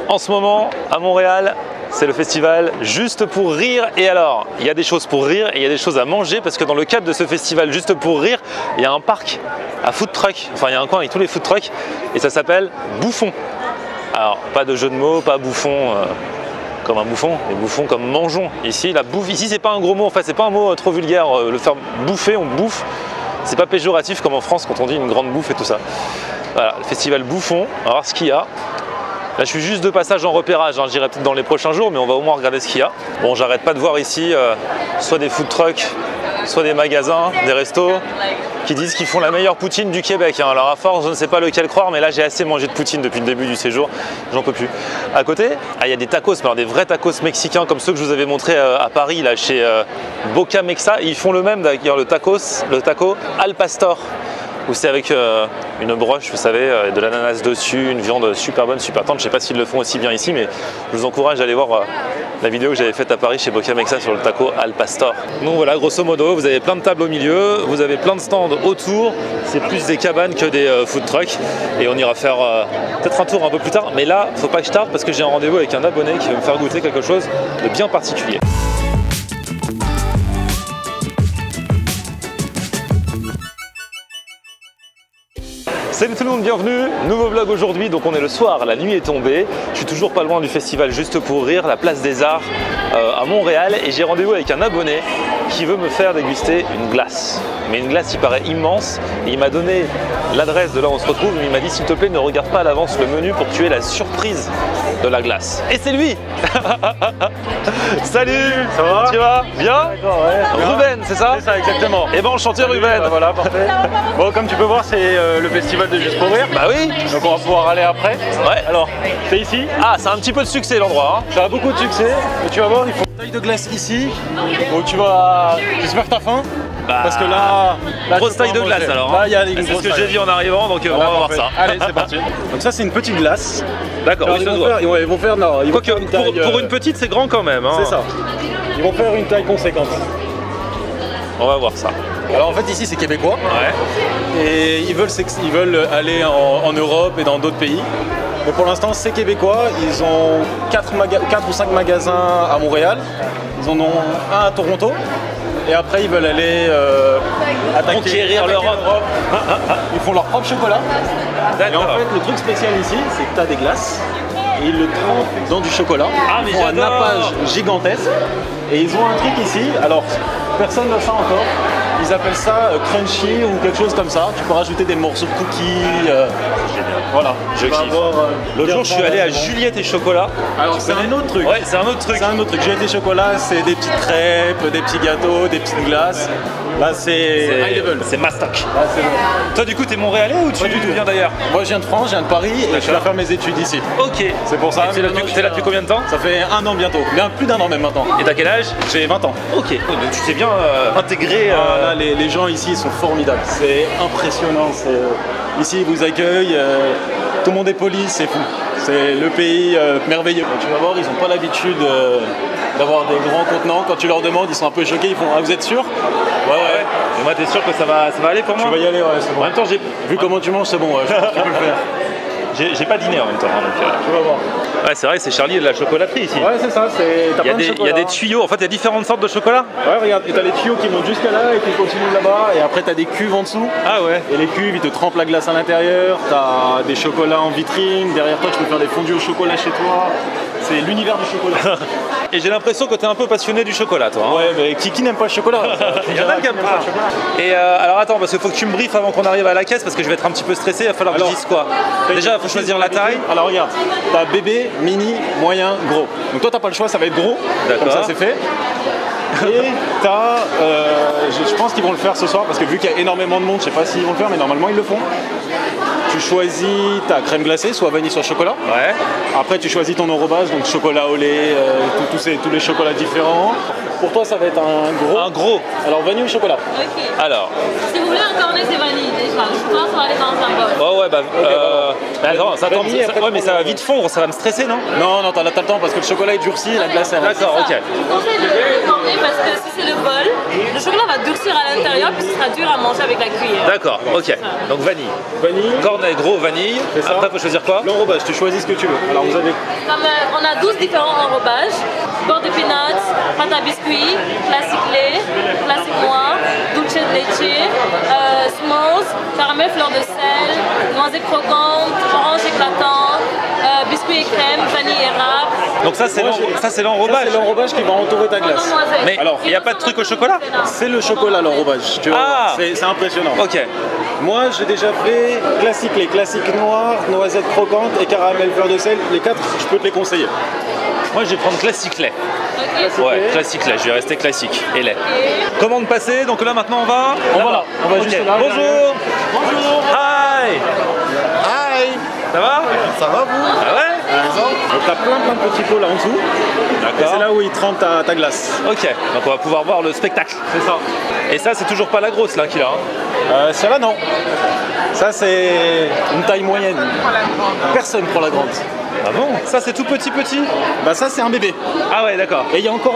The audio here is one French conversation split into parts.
En ce moment, à Montréal, c'est le festival Juste pour rire. Et alors, il y a des choses pour rire et il y a des choses à manger parce que dans le cadre de ce festival Juste pour rire, il y a un parc à food truck. Enfin, il y a un coin avec tous les food trucks et ça s'appelle Bouffon. Alors, pas de jeu de mots, pas bouffon comme un bouffon, mais bouffon comme mangeons. Ici, la bouffe, ici, c'est pas un gros mot. En fait, c'est pas un mot trop vulgaire. Le faire bouffer, on bouffe. C'est pas péjoratif comme en France quand on dit une grande bouffe et tout ça. Voilà, le festival Bouffon. On va voir ce qu'il y a. Là, je suis juste de passage en repérage, hein. J'irai peut-être dans les prochains jours, mais on va au moins regarder ce qu'il y a. Bon, j'arrête pas de voir ici soit des food trucks, soit des magasins, des restos, qui disent qu'ils font la meilleure poutine du Québec. Hein. Alors à force, je ne sais pas lequel croire, mais là, j'ai assez mangé de poutine depuis le début du séjour. J'en peux plus. À côté, il y a des tacos, mais alors des vrais tacos mexicains, comme ceux que je vous avais montrés à Paris, là, chez Boca Mexa. Ils font le même, d'ailleurs, le taco al pastor, où c'est avec une broche, vous savez, de l'ananas dessus, une viande super bonne, super tendre. Je ne sais pas s'ils le font aussi bien ici, mais je vous encourage à aller voir la vidéo que j'avais faite à Paris chez Boca Mexa sur le taco al pastor. Donc voilà, grosso modo, vous avez plein de tables au milieu, vous avez plein de stands autour. C'est plus des cabanes que des food trucks. Et on ira faire peut-être un tour un peu plus tard. Mais là, il ne faut pas que je tarde parce que j'ai un rendez-vous avec un abonné qui veut me faire goûter quelque chose de bien particulier. Salut tout le monde, bienvenue, nouveau vlog aujourd'hui, donc on est le soir, la nuit est tombée, je suis toujours pas loin du festival Juste pour rire, la place des arts à Montréal et j'ai rendez-vous avec un abonné qui veut me faire déguster une glace. Mais une glace qui paraît immense et il m'a donné l'adresse de là où on se retrouve, mais il m'a dit s'il te plaît ne regarde pas à l'avance le menu pour que tu aies la surprise de la glace. Et c'est lui. Salut, ça va? Tu vas bien? D'accord, ouais. Ruben, c'est ça? C'est ça, exactement. Et ben enchanté Ruben. Voilà, parfait. Bon, comme tu peux voir, c'est le festival de Juste pour rire. Bah oui. Donc on va pouvoir aller après. Ouais. Alors, c'est ici. Ah, c'est un petit peu de succès l'endroit. Hein. Ça a beaucoup de succès. Et tu vas voir, il faut une taille de glace ici. Donc tu vas... J'espère que t'as faim. Bah, parce que là grosse taille de glace manger. alors. Là, Hein. il y a une c'est grosse ce que j'ai taille. vu en arrivant, donc on va voir ça. Allez, c'est parti. Donc ça, c'est une petite glace. D'accord, oui, Ils vont faire non, ils vont faire une taille, pour une petite, c'est grand quand même. Hein. C'est ça. Ils vont faire une taille conséquente. On va voir ça. Alors en fait ici c'est québécois. Ouais. Et ils veulent aller en Europe et dans d'autres pays. Mais pour l'instant c'est québécois. Ils ont 4 ou 5 magasins à Montréal. Ils en ont un à Toronto. Et après ils veulent aller conquérir l'Europe. Ils font leur propre chocolat. Et en D'accord. fait le truc spécial ici c'est que tu as des glaces. Et ils le trempent dans du chocolat. Ah, mais ils font un j'adore. nappage gigantesque. Et ils ont un truc ici. Alors personne n'a ça encore. Ils appellent ça crunchy ou quelque chose comme ça. Tu peux rajouter des morceaux de cookies. Voilà. Je kiffe. L'autre jour, je suis allé à Juliette et Chocolat. Alors c'est un autre truc. Ouais, c'est un autre truc. C'est un autre truc. Juliette et Chocolat, c'est des petites crêpes, des petits gâteaux, des petites glaces. Là, c'est high level. C'est mastoc. Là, c'est bon. Toi, du coup, t'es Montréalais ou tu Pas du tout. viens d'ailleurs? Moi, je viens de France, je viens de Paris et je vais faire mes études ici. Ok. C'est pour ça. T'es là depuis combien de temps? Ça fait 1 an bientôt. Bien plus d'1 an même maintenant. Et t'as quel âge? J'ai 20 ans. Ok. Donc tu t'es bien intégré. Ah, là, les gens ici ils sont formidables, c'est impressionnant. Ici ils vous accueillent, tout le monde est poli, c'est fou. C'est le pays merveilleux. Donc, tu vas voir, ils n'ont pas l'habitude d'avoir des grands contenants. Quand tu leur demandes, ils sont un peu choqués, ils font « Ah, vous êtes sûr ?» Ouais. Et moi, t'es sûr que ça va aller pour moi? Tu vas y aller, ouais, c'est bon. En même temps, Vu comment tu manges, c'est bon, je pense que tu peux le faire. j'ai pas dîné en même temps. Hein, donc, Tu vas voir. Ouais, c'est vrai, c'est Charlie de la chocolaterie ici. Ouais, c'est ça, t'as plein de Il y chocolat. a des tuyaux, en fait, il y a différentes sortes de chocolat. Ouais, regarde, et t'as les tuyaux qui montent jusqu'à là et qui continuent là-bas, et après t'as des cuves en dessous. Ah ouais. Et les cuves, ils te trempent la glace à l'intérieur, t'as des chocolats en vitrine, derrière toi tu peux faire des fondus au chocolat chez toi. C'est l'univers du chocolat. Et j'ai l'impression que t'es un peu passionné du chocolat, toi. Hein. Ouais, mais qui n'aime pas le chocolat? Il y en a qui aiment pas. Et alors attends, parce qu'il faut que tu me briefes avant qu'on arrive à la caisse, parce que je vais être un petit peu stressé, il va falloir que je dise quoi. Déjà, il faut choisir la taille. Alors regarde, t'as bébé, mini, moyen, gros. Donc toi t'as pas le choix, ça va être gros. Comme ça c'est fait. Et t'as, je pense qu'ils vont le faire ce soir parce que vu qu'il y a énormément de monde, je sais pas s'ils vont le faire, mais normalement ils le font. Tu choisis ta crème glacée, soit vanille, soit chocolat. Ouais. Après tu choisis ton enrobage, donc chocolat au lait, tous les chocolats différents. Pour toi ça va être un gros. Un gros. Alors vanille ou chocolat? Ok. Alors. Si vous voulez un cornet, c'est vanille déjà. Je pense qu'on va aller dans un bol. Ouais, bah. Bah attends, ça Vanille, après, ouais, mais ça va vite fondre, ça va me stresser, non? Non, t'as le temps parce que le chocolat est durci et la glace elle reste. D'accord, ok. Je conseille le cornet parce que si c'est le bol, le chocolat va durcir à l'intérieur puis ce sera dur à manger avec la cuillère. D'accord, ok. Donc vanille. Vanille. Cornet. caramel gros vanille. Après, il faut choisir quoi? L'enrobage, tu choisis ce que tu veux. Alors, vous avez... On a 12 différents enrobages. Beurre de peanuts, pâte à biscuits, classique lait, classique noir, dulce de leche, s'mores, caramel fleur de sel, noisette croquante, orange éclatant, biscuits et crème, vanille érable. Donc ça, c'est l'enrobage. C'est l'enrobage qui va entourer ta glace. Mais il n'y a pas de truc au chocolat? C'est le chocolat, l'enrobage. C'est impressionnant. Ok. Moi, j'ai déjà fait classique lait, classique noir, noisette croquante et caramel fleur de sel. Les 4, je peux te les conseiller. Moi, je vais prendre classique lait. Ouais, classique lait, je vais rester classique et lait. Commande passée, donc là maintenant on va On va juste là. Bonjour. Bonjour. Hi. Hi. Ça va? Ça va vous? Ah ouais? Donc t'as plein de petits pots là en dessous. Et c'est là où ils trempent ta glace. Ok, donc on va pouvoir voir le spectacle. C'est ça. Et ça, c'est toujours pas la grosse là qu'il a. Celle-là non. Ça c'est une taille moyenne. Personne prend la grande. Ah bon? Ça c'est tout petit? Bah ça c'est un bébé. Ah ouais, d'accord. Et il y a encore,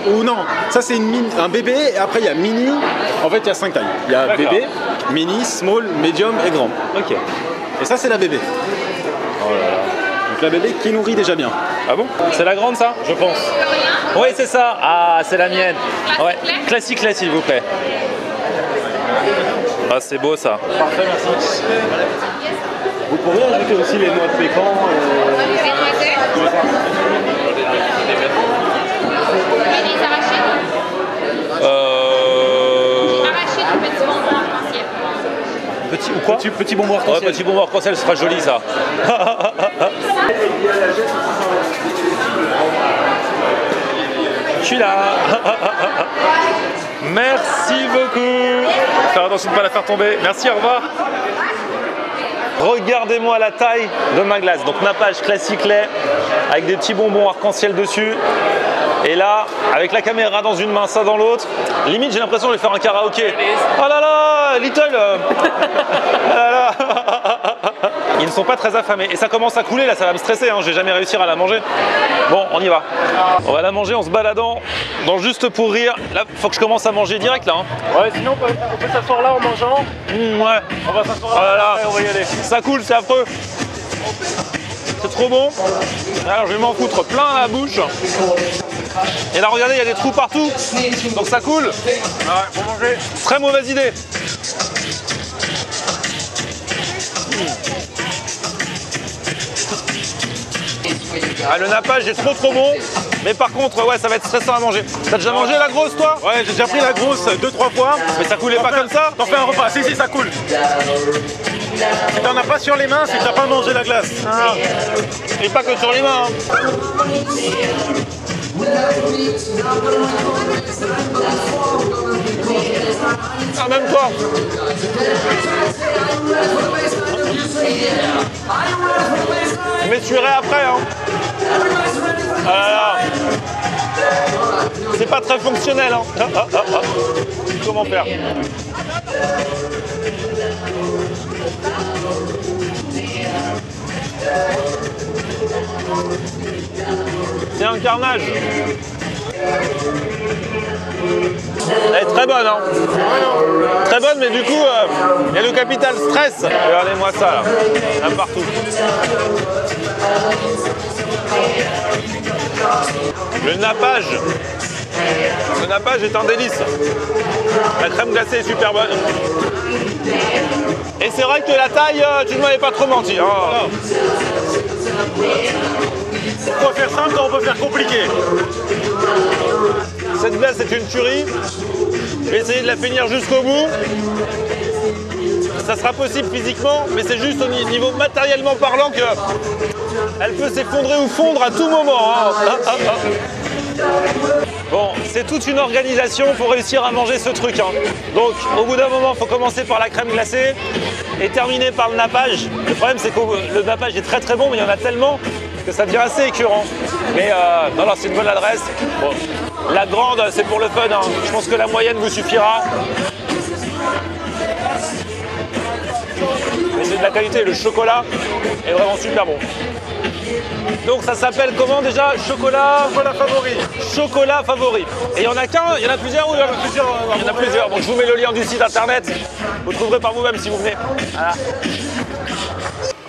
ou non, ça c'est un bébé et après il y a mini. En fait il y a 5 tailles. Il y a bébé, mini, small, medium et grand. Ok. Et ça c'est la bébé. Oh là là. Donc la bébé qui nourrit déjà bien. Ah bon? C'est la grande ça? Je pense. Oui c'est ça. Ah c'est la mienne. Ouais. Classique lait s'il vous plaît. Ah c'est beau ça. Parfait, merci. Vous pourriez ajouter aussi les noix de pécan. Les noisettes. Arrachide ou petit bonbon arc-en-ciel? Petit ou quoi? Petit bonbon arc-en-ciel. Ouais, petit bonbon arc-en-ciel, ce sera joli ça. Je suis là. Merci beaucoup. Faire attention de ne pas la faire tomber. Merci, au revoir. Regardez-moi la taille de ma glace. Donc nappage classique lait avec des petits bonbons arc-en-ciel dessus. Et là, avec la caméra dans une main, ça dans l'autre, limite j'ai l'impression de faire un karaoké. Oh là là, Little. Oh là là. Ils ne sont pas très affamés. Et ça commence à couler là, ça va me stresser, hein. Je vais jamais réussir à la manger. Bon, on y va. On va la manger en se baladant dans Juste pour rire. Là, faut que je commence à manger direct là. Hein. Ouais, sinon on peut s'asseoir là en mangeant. Ouais. On va s'asseoir là. Oh là là. Après, on va y aller. Ça coule, c'est affreux. C'est trop bon. Alors je vais m'en foutre plein la bouche. Et là regardez, il y a des trous partout. Donc ça coule. Ouais, pour manger. Très mauvaise idée. Ah, le nappage est trop bon. Mais par contre, ouais, ça va être stressant à manger. T'as déjà mangé la grosse toi? Ouais, j'ai déjà pris la grosse 2-3 fois. Mais ça coulait pas comme ça? T'en fais un repas, si ça coule. Si t'en as pas sur les mains, c'est que t'as pas mangé la glace. Ah. Et pas que sur les mains. Hein. Ah, même toi. Je m'essuierai après. Hein. Ah là là. C'est pas très fonctionnel. Hein. Comment faire? C'est un carnage. Elle est très bonne, hein. Très bonne, mais du coup, il y a le capital stress. Regardez-moi ça, là. Là partout. Le nappage est un délice. La crème glacée est super bonne. Et c'est vrai que la taille, tu ne m'avais pas trop menti. Hein. Voilà. On peut faire simple quand on peut faire compliqué. Cette glace est une tuerie. Je vais essayer de la finir jusqu'au bout. Ça sera possible physiquement, mais c'est juste au niveau matériellement parlant que elle peut s'effondrer ou fondre à tout moment. Hein. Bon, c'est toute une organisation pour réussir à manger ce truc. Hein. Donc, au bout d'un moment, il faut commencer par la crème glacée et terminer par le nappage. Le problème, c'est que le nappage est très bon, mais il y en a tellement que ça devient assez écœurant. Mais non, c'est une bonne adresse. Bon, la grande, c'est pour le fun. Hein. Je pense que la moyenne vous suffira. Mais c'est de la qualité. Le chocolat est vraiment super bon. Donc ça s'appelle comment déjà? Chocolat favori. Chocolat favori. Et il n'y en a qu'un? Il y en a plusieurs? Il y en a plusieurs. Il y en a plusieurs. Bon, je vous mets le lien du site internet. Vous trouverez par vous-même si vous venez. Voilà.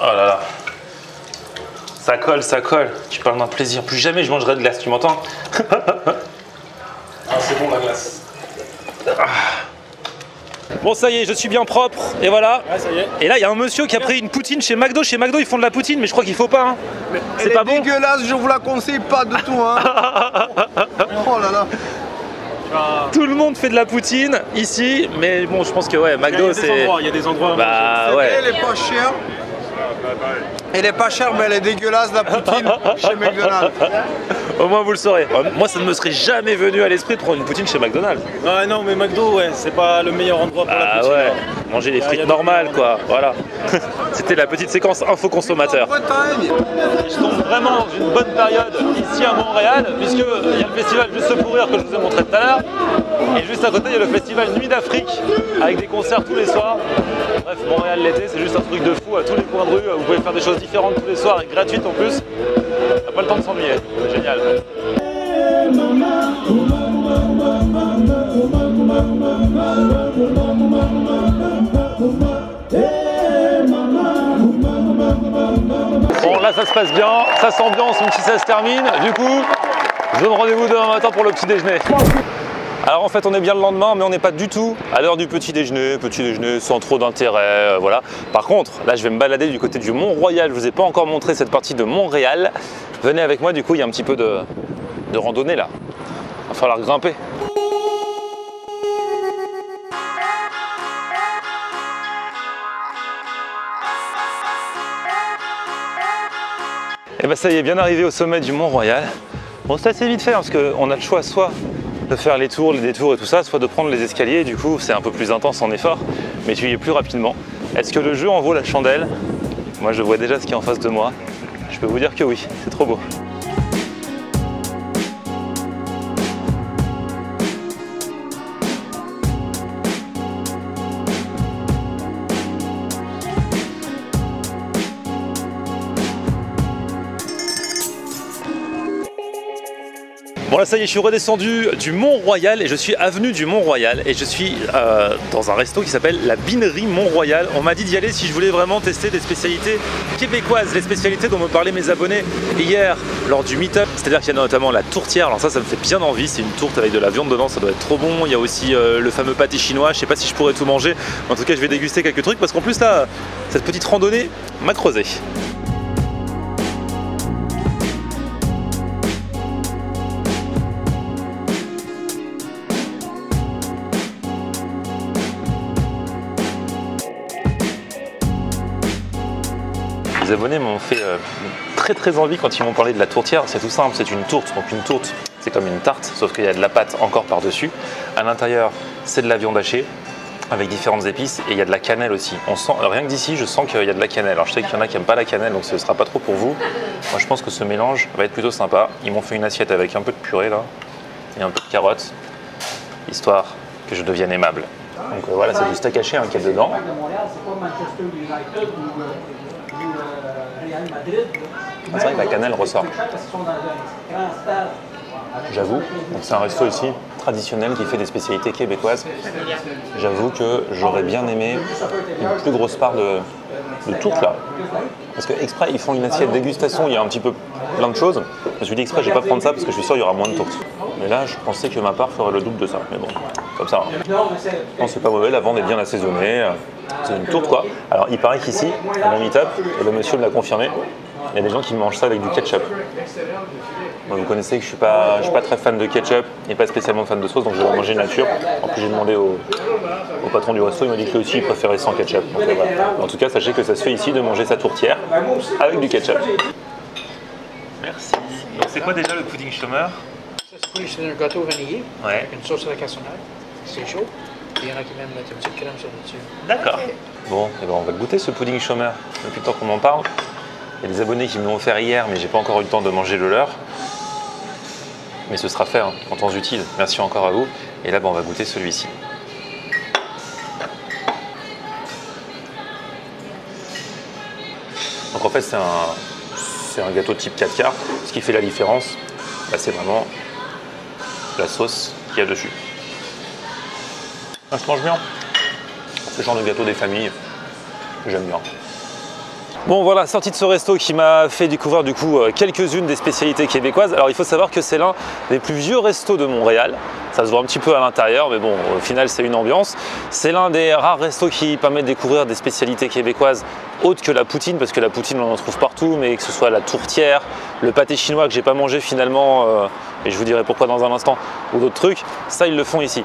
Oh là là. Ça colle, ça colle. Tu parles d'un plaisir. Plus jamais je mangerai de glace, tu m'entends? Ah, c'est bon la glace. Bon, ça y est, je suis bien propre. Et voilà. Ouais, ça y est. Et là, il y a un monsieur qui a pris une poutine chez McDo. Chez McDo, ils font de la poutine, mais je crois qu'il faut pas. Hein. C'est pas bon. Elle est dégueulasse, je vous la conseille pas du tout. Hein. Oh là là. Tout le monde fait de la poutine ici, mais bon, je pense que ouais, McDo c'est. Il y a des endroits. Bah ouais. Elle est pas chère. Elle est pas chère, mais elle est dégueulasse la poutine chez McDonald's. Au moins vous le saurez. Moi, ça ne me serait jamais venu à l'esprit de prendre une poutine chez McDonald's. Ouais, non, mais McDo, ouais, c'est pas le meilleur endroit pour la Ah poutine. ouais, manger des frites normales quoi, voilà. C'était la petite séquence info consommateur. Bretagne. Je tombe vraiment dans une bonne période ici à Montréal, puisqu'il y a le festival Juste pour rire que je vous ai montré tout à l'heure. Et juste à côté, il y a le festival Nuit d'Afrique, avec des concerts tous les soirs. Bref, Montréal l'été, c'est juste un truc de fou à tous les coins de rue. Vous pouvez faire des choses différentes tous les soirs et gratuites en plus. T'as pas le temps de s'ennuyer, c'est génial. Bon, là ça se passe bien, ça s'ambiance même si ça se termine. Du coup, je donne rendez-vous demain matin pour le petit déjeuner. Alors en fait on est bien le lendemain, mais on n'est pas du tout à l'heure du petit déjeuner sans trop d'intérêt, voilà. Par contre, là je vais me balader du côté du Mont-Royal, je vous ai pas encore montré cette partie de Montréal. Venez avec moi, du coup il y a un petit peu de randonnée là, il va falloir grimper. Et bah ça y est, bien arrivé au sommet du Mont-Royal. Bon, c'est assez vite fait parce qu'on a le choix soit de faire les tours, les détours et tout ça, soit de prendre les escaliers. Du coup, c'est un peu plus intense en effort, mais tu y es plus rapidement. Est-ce que le jeu en vaut la chandelle? Moi, je vois déjà ce qui est en face de moi. Je peux vous dire que oui, c'est trop beau. Bon là ça y est, je suis redescendu du Mont-Royal et je suis avenue du Mont-Royal et je suis dans un resto qui s'appelle la Binerie Mont-Royal. On m'a dit d'y aller si je voulais vraiment tester des spécialités québécoises, les spécialités dont me parlaient mes abonnés hier lors du meet-up. C'est-à-dire qu'il y a notamment la tourtière, alors ça me fait bien envie, c'est une tourte avec de la viande dedans, ça doit être trop bon. Il y a aussi le fameux pâté chinois, je sais pas si je pourrais tout manger, en tout cas je vais déguster quelques trucs parce qu'en plus là, cette petite randonnée m'a creusé. Les abonnés m'ont fait très envie quand ils m'ont parlé de la tourtière. C'est tout simple, c'est une tourte. Donc une tourte, c'est comme une tarte, sauf qu'il y a de la pâte encore par-dessus. À l'intérieur, c'est de la viande hachée avec différentes épices et il y a de la cannelle aussi. On sent, rien que d'ici, je sens qu'il y a de la cannelle. Alors je sais qu'il y en a qui n'aiment pas la cannelle, donc ce ne sera pas trop pour vous. Moi, je pense que ce mélange va être plutôt sympa. Ils m'ont fait une assiette avec un peu de purée là et un peu de carottes, histoire que je devienne aimable. Donc voilà, c'est du steak haché hein, qu'il y a dedans. C'est vrai que la cannelle ressort. J'avoue, c'est un resto ici traditionnel qui fait des spécialités québécoises. J'avoue que j'aurais bien aimé une plus grosse part de tourte là. Parce que exprès ils font une assiette dégustation, il y a un petit peu plein de choses. Je me suis dit exprès je vais pas prendre ça parce que je suis sûr qu'il y aura moins de tourte. Mais là je pensais que ma part ferait le double de ça. Mais bon, comme ça. Non, c'est pas mauvais, la viande est bien assaisonnée. C'est une tourte quoi. Alors il paraît qu'ici, à mon meet-up, et le monsieur me l'a confirmé, il y a des gens qui mangent ça avec du ketchup. Moi, vous connaissez que je suis pas très fan de ketchup et pas spécialement fan de sauce, donc je vais manger nature. En plus j'ai demandé au patron du resto, il m'a dit que lui aussi il préférait sans ketchup. Donc, voilà. En tout cas, sachez que ça se fait ici de manger sa tourtière avec du ketchup. Merci. Donc c'est quoi déjà le pudding chômeur? C'est un gâteau vanillé, Ouais. avec une sauce à la cassonade. C'est chaud. Il y en a qui même mettent une petite crème sur le dessus. D'accord. Bon, et ben on va goûter ce pudding chômeur. Depuis le temps qu'on m'en parle. Il y a des abonnés qui me l'ont offert hier, mais j'ai pas encore eu le temps de manger le leur. Mais ce sera fait, hein, en temps utile. Merci encore à vous. Et là, ben, on va goûter celui-ci. Donc en fait, c'est un gâteau type 4 quarts. Ce qui fait la différence, bah, c'est vraiment la sauce qu'il y a dessus. Ça se mange bien. C'est le genre de gâteau des familles que j'aime bien. Bon voilà, sortie de ce resto qui m'a fait découvrir du coup quelques-unes des spécialités québécoises. Alors il faut savoir que c'est l'un des plus vieux restos de Montréal. Ça se voit un petit peu à l'intérieur, mais bon, au final c'est une ambiance. C'est l'un des rares restos qui permet de découvrir des spécialités québécoises autres que la poutine, parce que la poutine on en trouve partout, mais que ce soit la tourtière, le pâté chinois que j'ai pas mangé finalement, et je vous dirai pourquoi dans un instant, ou d'autres trucs, ça ils le font ici.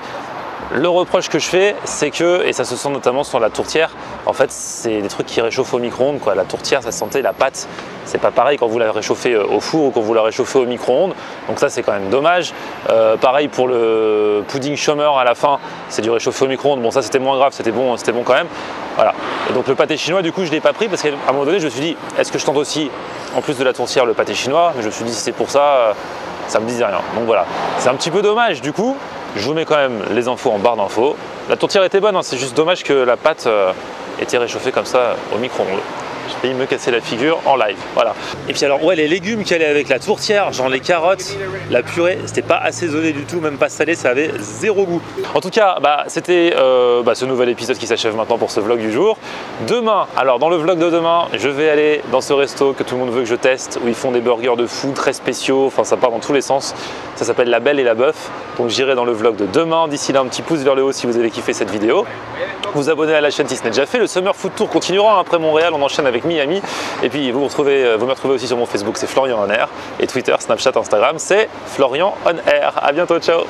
Le reproche que je fais, c'est que, et ça se sent notamment sur la tourtière, en fait c'est des trucs qui réchauffent au micro-ondes, quoi. La tourtière, ça se sentait, la pâte, c'est pas pareil quand vous la réchauffez au four ou quand vous la réchauffez au micro-ondes, donc ça c'est quand même dommage. Pareil pour le pudding chômeur à la fin, c'est du réchauffé au micro-ondes, bon ça c'était moins grave, c'était bon quand même. Voilà. Et donc le pâté chinois, du coup je l'ai pas pris parce qu'à un moment donné je me suis dit, est-ce que je tente aussi, en plus de la tourtière, le pâté chinois? Mais je me suis dit, si c'est pour ça, ça me disait rien. Donc voilà, c'est un petit peu dommage du coup. Je vous mets quand même les infos en barre d'infos. La tourtière était bonne, hein, c'est juste dommage que la pâte était réchauffée comme ça au micro-ondes. J'ai failli me casser la figure en live, voilà. Et puis alors ouais, les légumes qui allaient avec la tourtière, genre les carottes, la purée, c'était pas assaisonné du tout, même pas salé, ça avait zéro goût. En tout cas, c'était ce nouvel épisode qui s'achève maintenant pour ce vlog du jour. Demain, alors dans le vlog de demain, je vais aller dans ce resto que tout le monde veut que je teste, où ils font des burgers de fou très spéciaux, enfin ça part dans tous les sens. Ça s'appelle La Belle et la Bœuf, donc j'irai dans le vlog de demain. D'ici là, un petit pouce vers le haut si vous avez kiffé cette vidéo. Vous abonnez à la chaîne si ce n'est déjà fait. Le Summer Food Tour continuera après Montréal, on enchaîne avec Miami. Et puis vous me retrouvez aussi sur mon Facebook, c'est Florian On Air. Et Twitter, Snapchat, Instagram, c'est Florian On Air. À bientôt, ciao.